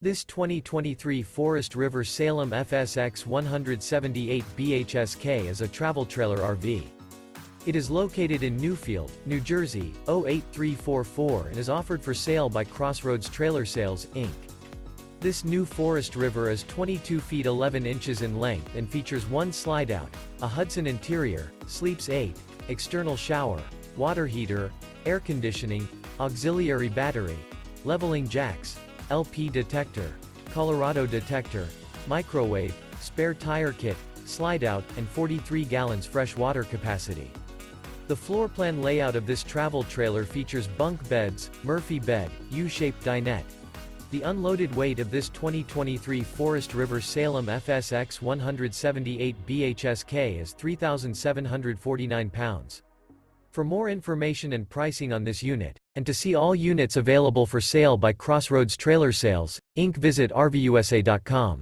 This 2023 Forest River Salem FSX 178 BHSK is a travel trailer RV. It is located in Newfield, New Jersey, 08344 and is offered for sale by Crossroads Trailer Sales, Inc. This new Forest River is 22 feet 11 inches in length and features one slide-out, a Hudson interior, sleeps 8, external shower, water heater, air conditioning, auxiliary battery, leveling jacks, LP detector, Colorado detector, microwave, spare tire kit, slide-out, and 43 gallons fresh water capacity. The floor plan layout of this travel trailer features bunk beds, Murphy bed, U-shaped dinette. The unloaded weight of this 2023 Forest River Salem FSX 178 BHSK is 3,749 pounds. For more information and pricing on this unit, and to see all units available for sale by Crossroads Trailer Sales, Inc., visit RVUSA.com.